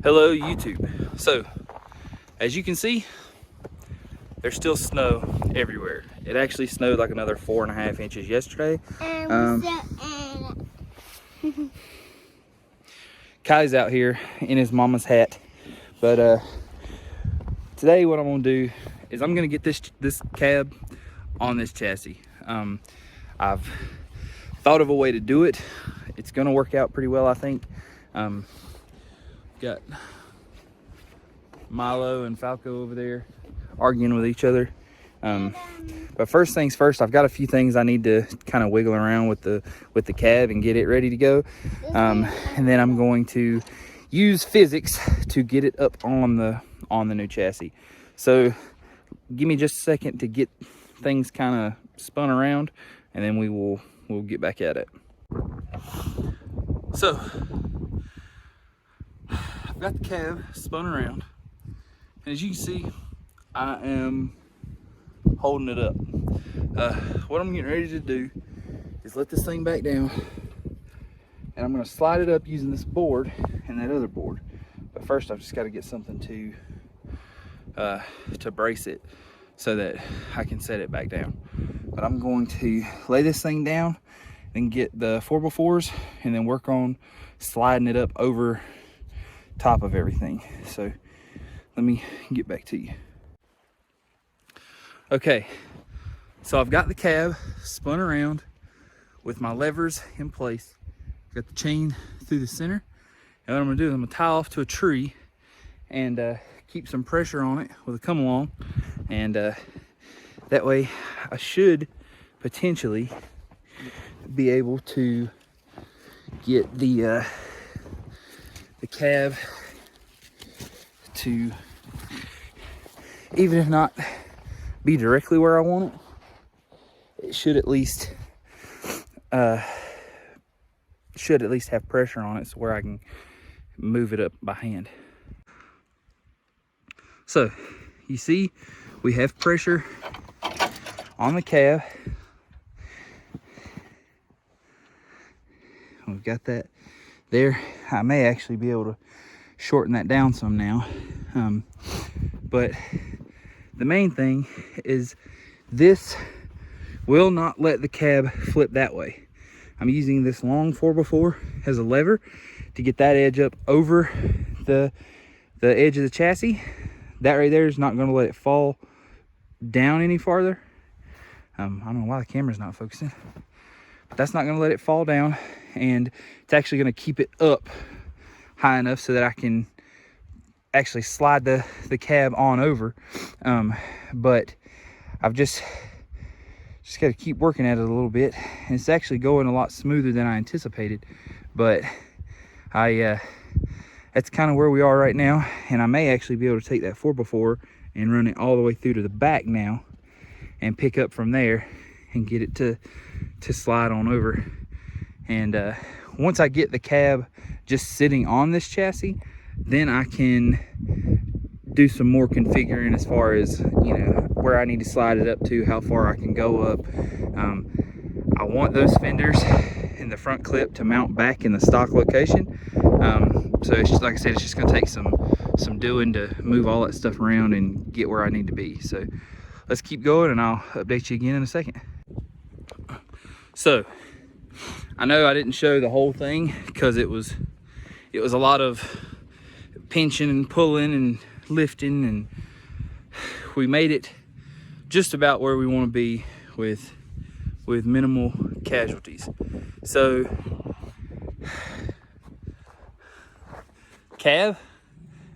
Hello YouTube. So as you can see, there's still snow everywhere. It actually snowed like another 4.5 inches yesterday. Kai's out here in his mama's hat, but today what I'm gonna do is I'm gonna get this cab on this chassis. I've thought of a way to do it. It's gonna work out pretty well, I think. Got Milo and Falco over there arguing with each other. But first things first, I've got a few things I need to kind of wiggle around with the cab and get it ready to go. And then I'm going to use physics to get it up on the new chassis. So give me just a second to get things kind of spun around, and then we'll get back at it. So I've got the cab spun around, and as you can see, I am holding it up. What I'm getting ready to do is let this thing back down, and I'm going to slide it up using this board and that other board. But first I've just got to get something to brace it so that I can set it back down. But I'm going to lay this thing down and get the 4x4s and then work on sliding it up over top of everything. So let me get back to you. Okay, so I've got the cab spun around with my levers in place. Got the chain through the center, and what I'm gonna do is I'm gonna tie off to a tree and keep some pressure on it with a come along, and that way I should potentially be able to get the cab to, even if not be directly where I want it, it should at least have pressure on it so where I can move it up by hand. So you see we have pressure on the cab. We've got that there. I may actually be able to shorten that down some now, but the main thing is this will not let the cab flip that way. I'm using this long 4x4 as a lever to get that edge up over the edge of the chassis. That right there is not going to let it fall down any farther. I don't know why the camera's not focusing, but that's not going to let it fall down, and it's actually going to keep it up high enough so that I can actually slide the cab on over. But I've just got to keep working at it a little bit, and it's actually going a lot smoother than I anticipated. But that's kind of where we are right now, and I may actually be able to take that 4x4 and run it all the way through to the back now and pick up from there and get it to slide on over. And once I get the cab just sitting on this chassis, then I can do some more configuring as far as, you know, where I need to slide it up to, how far I can go up. I want those fenders in the front clip to mount back in the stock location. So it's just, like I said, it's just gonna take some doing to move all that stuff around and get where I need to be. So let's keep going, and I'll update you again in a second. So I know I didn't show the whole thing because it was a lot of pinching and pulling and lifting, and we made it just about where we want to be with minimal casualties. So cab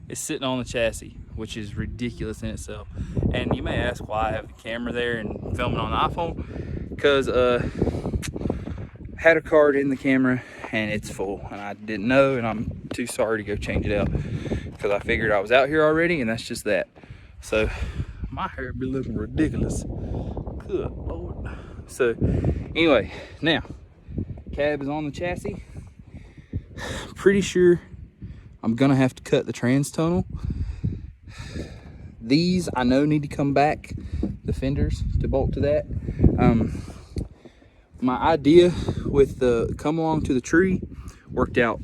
is sitting on the chassis, which is ridiculous in itself. And you may ask why I have the camera there and filming on the iPhone, because had a card in the camera and it's full, and I didn't know, and I'm too sorry to go change it out because I figured I was out here already, and that's just that. So my hair be looking ridiculous. Good Lord. So anyway, now cab is on the chassis. Pretty sure I'm gonna have to cut the trans tunnel. These I know need to come back, the fenders to bolt to that. My idea with the come along to the tree worked out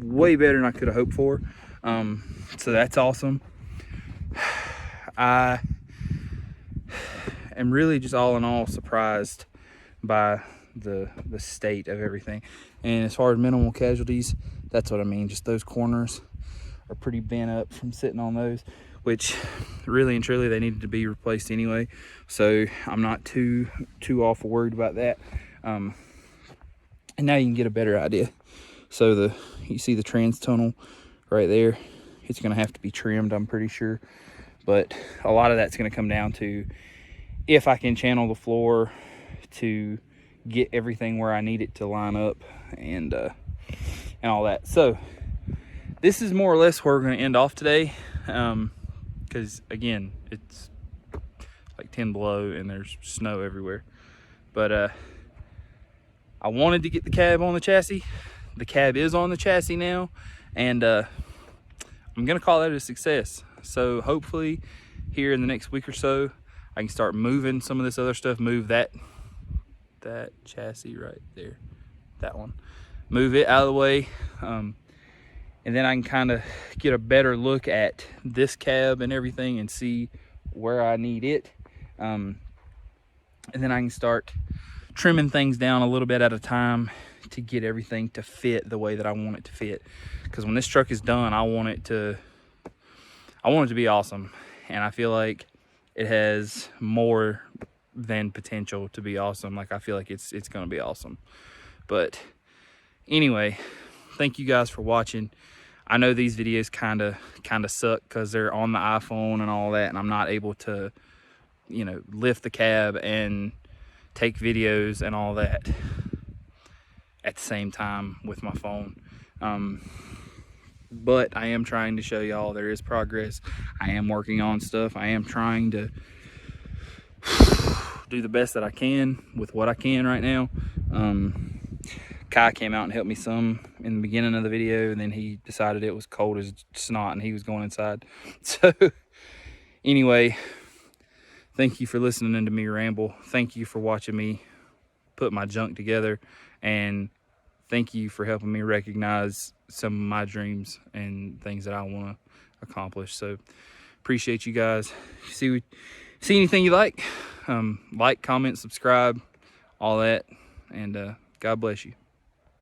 way better than I could have hoped for. So that's awesome. I am really just all in all surprised by the state of everything. And as far as minimal casualties, that's what I mean. Just those corners are pretty bent up from sitting on those, which really and truly they needed to be replaced anyway. So I'm not too awful worried about that. And now you can get a better idea. So you see the trans tunnel right there. It's gonna have to be trimmed, I'm pretty sure. But a lot of that's gonna come down to if I can channel the floor to get everything where I need it to line up and all that. So this is more or less where we're going to end off today, because again, it's like 10 below and there's snow everywhere. But I wanted to get the cab on the chassis. The cab is on the chassis now, and I'm going to call that a success. So hopefully here in the next week or so I can start moving some of this other stuff, move that chassis right there, that one, move it out of the way, and then I can kind of get a better look at this cab and everything and see where I need it, and then I can start trimming things down a little bit at a time to get everything to fit the way that I want it to fit. Because when this truck is done, I want it to be awesome, and I feel like it has more than potential to be awesome. Like, I feel like it's gonna be awesome. But anyway, thank you guys for watching. I know these videos kind of suck because they're on the iPhone and all that, and I'm not able to, you know, lift the cab and take videos and all that at the same time with my phone. But I am trying to show y'all there is progress. I am working on stuff. I am trying to do the best that I can with what I can right now. Kai came out and helped me some in the beginning of the video, and then he decided it was cold as snot and he was going inside. So anyway, thank you for listening to me ramble. Thank you for watching me put my junk together, and thank you for helping me recognize some of my dreams and things that I want to accomplish. So appreciate you guys. See anything you like, comment, subscribe, all that, and God bless you.